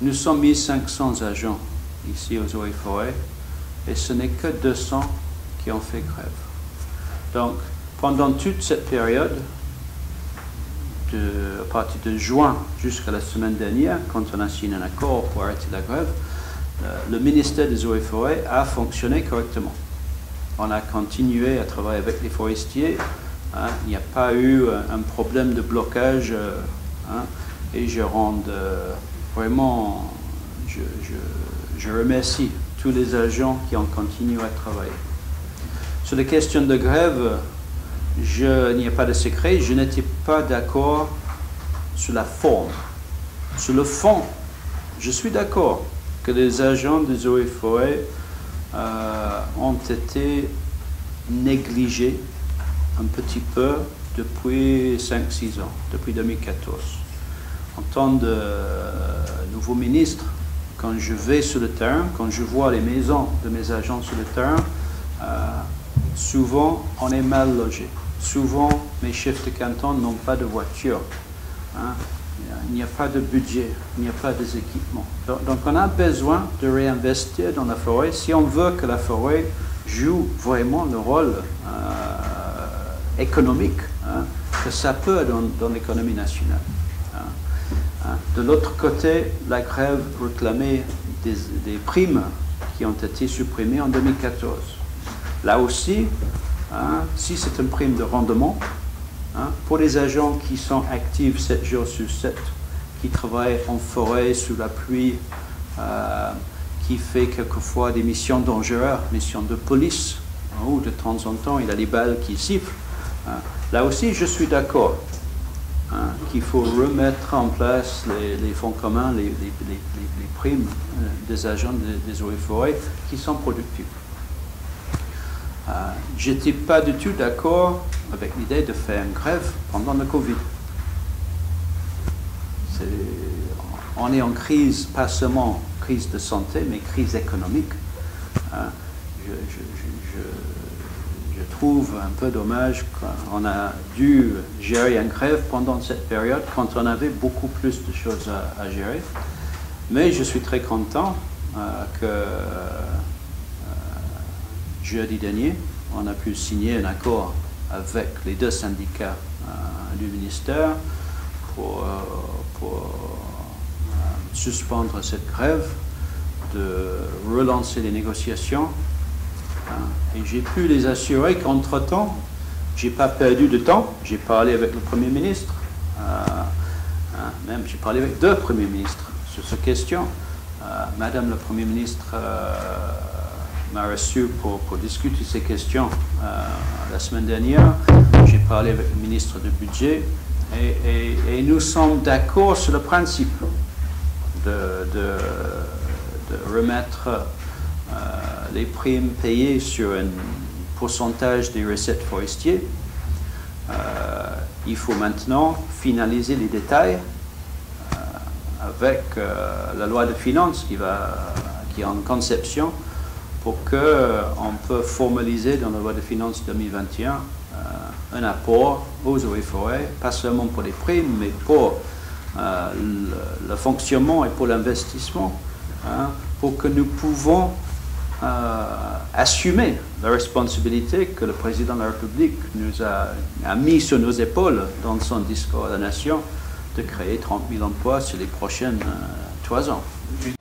nous sommes 1500 agents ici aux Eaux et Forêts et ce n'est que 200 qui ont fait grève. Donc, pendant toute cette période, à partir de juin jusqu'à la semaine dernière, quand on a signé un accord pour arrêter la grève, le ministère des Eaux et Forêts a fonctionné correctement. On a continué à travailler avec les forestiers. Hein, il n'y a pas eu un problème de blocage. Hein, et je rends vraiment, je remercie tous les agents qui ont continué à travailler. Sur les questions de grève, il n'y a pas de secret, je n'étais pas d'accord sur la forme. Sur le fond, je suis d'accord que les agents des Eaux et Forêts ont été négligés un petit peu depuis 5-6 ans, depuis 2014. En tant que nouveau ministre, quand je vais sur le terrain, quand je vois les maisons de mes agents sur le terrain, souvent on est mal logé. Souvent, mes chefs de canton n'ont pas de voiture. Hein. Il n'y a pas de budget, il n'y a pas d'équipement. Donc on a besoin de réinvestir dans la forêt si on veut que la forêt joue vraiment le rôle économique hein, que ça peut dans l'économie nationale. Hein. De l'autre côté, la grève réclamait des primes qui ont été supprimées en 2014. Là aussi, hein, si c'est une prime de rendement, hein, pour les agents qui sont actifs 7 jours sur 7, qui travaillent en forêt sous la pluie, qui fait quelquefois des missions dangereuses, missions de police, hein, où de temps en temps il y a des balles qui sifflent, hein. Là aussi je suis d'accord hein, qu'il faut remettre en place les fonds communs, les primes des agents des Eaux et Forêts qui sont productifs. Je n'étais pas du tout d'accord avec l'idée de faire une grève pendant le Covid. On est en crise, pas seulement crise de santé, mais crise économique. Je trouve un peu dommage qu'on a dû gérer une grève pendant cette période quand on avait beaucoup plus de choses à gérer. Mais je suis très content que jeudi dernier, on a pu signer un accord avec les 2 syndicats du ministère pour suspendre cette grève, de relancer les négociations. Et j'ai pu les assurer qu'entre-temps, je n'ai pas perdu de temps. J'ai parlé avec le Premier ministre, même j'ai parlé avec 2 Premiers ministres sur cette question. Madame le Premier ministre m'a reçu pour discuter ces questions la semaine dernière. J'ai parlé avec le ministre du Budget et nous sommes d'accord sur le principe de remettre les primes payées sur un pourcentage des recettes forestières. Il faut maintenant finaliser les détails avec la loi de finances qui est en conception pour qu'on peut formaliser dans la loi de finances 2021 un apport aux Eaux et Forêts, pas seulement pour les primes, mais pour le fonctionnement et pour l'investissement, hein, pour que nous pouvons assumer la responsabilité que le président de la République nous a mis sur nos épaules dans son discours à la nation de créer 30 000 emplois sur les prochaines 3 ans. Une